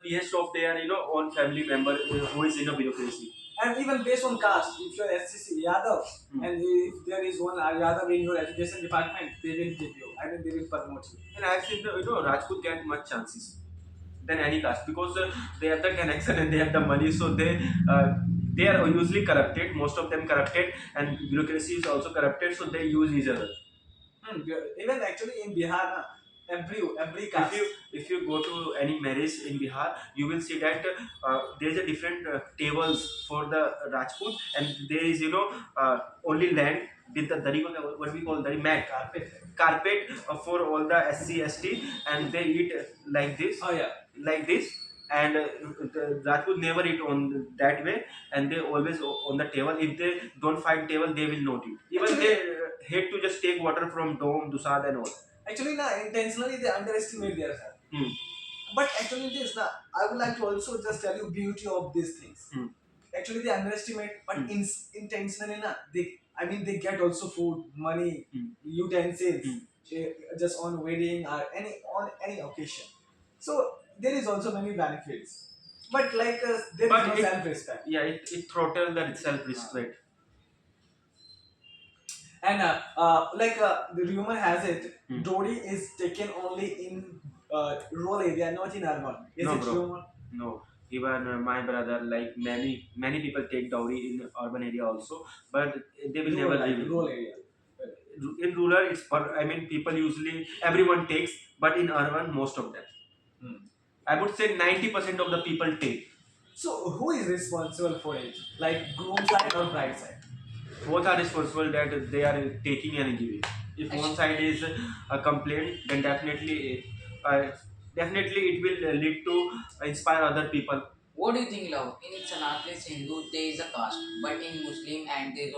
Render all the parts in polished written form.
behest of their own family member who is in a bureaucracy. And even based on caste, if you are SCC Yadav, and if there is one Yadav in your education department, they will give you. I mean, they will promote you. And I've seen Rajput get much chances than any caste because they have the connection and they have the money, so they are usually corrupted. Most of them corrupted, and bureaucracy is also corrupted, so they use each other. Even actually in Bihar, na, every If caste. you go to any marriage in Bihar, you will see that there is a different tables for the Rajput, and there is only land with the dari, what we call dari, mat, carpet for all the SC ST, and they eat like this, Oh yeah. like this. And the Rajput never eat on that way, and they always on the table. If they don't find table, they will not eat. Even Actually- they hate to just take water from dome, dusad and all. Actually, na, intentionally they underestimate their health. Hmm. But actually, this na, I would like to also just tell you beauty of these things. Hmm. Actually, they underestimate, but intentionally, na, they get also food, money, utensils, just on wedding or any occasion. So there is also many benefits. But like there But is no it- self-respect. Yeah, it throttle the self-respect. And the rumor has it, Hmm. Dodi is taken only in rural area, not in urban. Is No, it bro. rumor? No, even my brother, like many people take dowry in urban area also, but they will never Rural, live rural area. in rural. I mean, people usually everyone takes, but in urban, most of them. I would say 90% of the people take. So who is responsible for it? Like groom side or bride side? Both are responsible that they are taking and giving. If one side is a complaint, then definitely it will lead to inspire other people. What do you think, love? In Sanatans Hindu, there is a caste, but in Muslim and there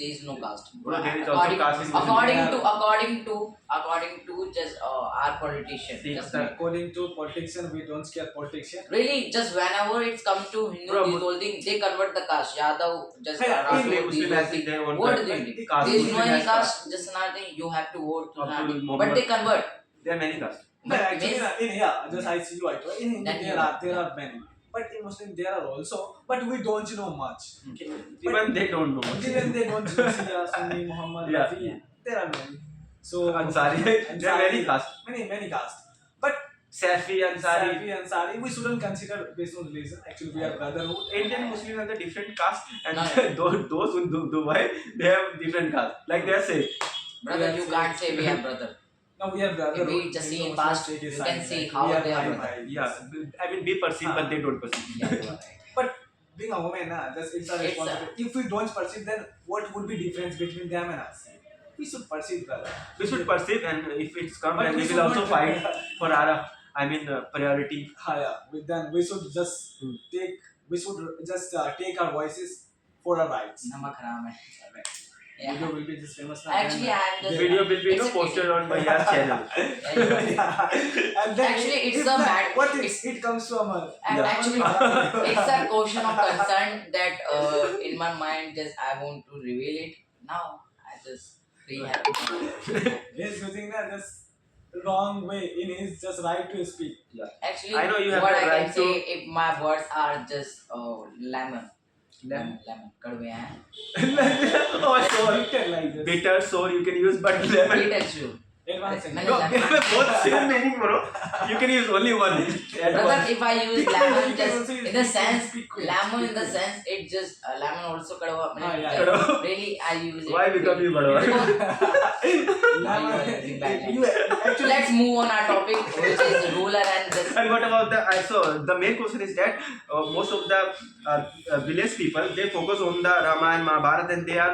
is no caste. Bro, there is also caste in Muslim. According to just our politician. See, Just sir. According to politician, we don't scare politician. really, just whenever it comes to Hindu, Bro, this whole thing, they convert the caste. Yadav, just Yeah, Rajput, Muslim these has whole thing. their own What do caste. you think? Caste. There is no Muslim any has caste, just Sanatan, you have to vote to Up to Sanatan. Muhammad. But they convert. There are many castes. But But actually, means- just I see you. In Hindu, Then there are many. But in Muslim, there are also. But we don't know much. Okay. Even they don't know. Even they don't know Shia, Sunni, Muhammad, Yeah. Rafi. There are many. So Ansari. There are many castes. Many castes. But Safi, Ansari. Safi and Sari, we shouldn't consider based on religion. Actually, we are brotherhood. Indian Muslims have a different caste, and No. those in Dubai, they have different caste. Like they are safe. Brother, Yes, you can't say we yes. are brother. No, we are brotherhood. We just see in don't past, take a you side, can see like, how we are they are high brother. by Yeah, I mean, we perceive, but they don't perceive. Yeah, you are right. But being a woman, it's a It's a- responsibility. If we don't perceive, then what would be difference between them and us? We should perceive, brother. We should perceive, and if it's come, But then we we should will also not- fight for our, priority. Yeah. Then we should just take our voices for our rights. Namak Ram hai. Video Yeah. will be just famous now. Actually, I am The just. video will be It's a posted pity. on my channel. Yeah, you are right. Yeah. And then Actually, it's if a that- bad- What if it's- it comes to Amar? And Yeah. actually, it's a question of concern that in my mind, just I want to reveal it. Now, I just feel happy. He's using that just wrong way in his just right to speak. Actually, I know you have what the I right can say if my words are just lemon. Lemon. Lemon. कड़वे हैं. Oh, so Written like this. bitter, sour you can use, but lemon. It tells you. Advanced मैंने No, English. lemon. both same meaning, bro. You can use only one. Brother, if I use You lemon, can just also use in the speak- sense, speak quick, lemon in speak the quick. sense, it just lemon also kadwa. yeah. Kadwa. Really, I use it. Why become you badwa? Let's move on our topic, which is ruler and this. And what about the main question is that most of the village people, they focus on the Ramayana, Mahabharata, and they are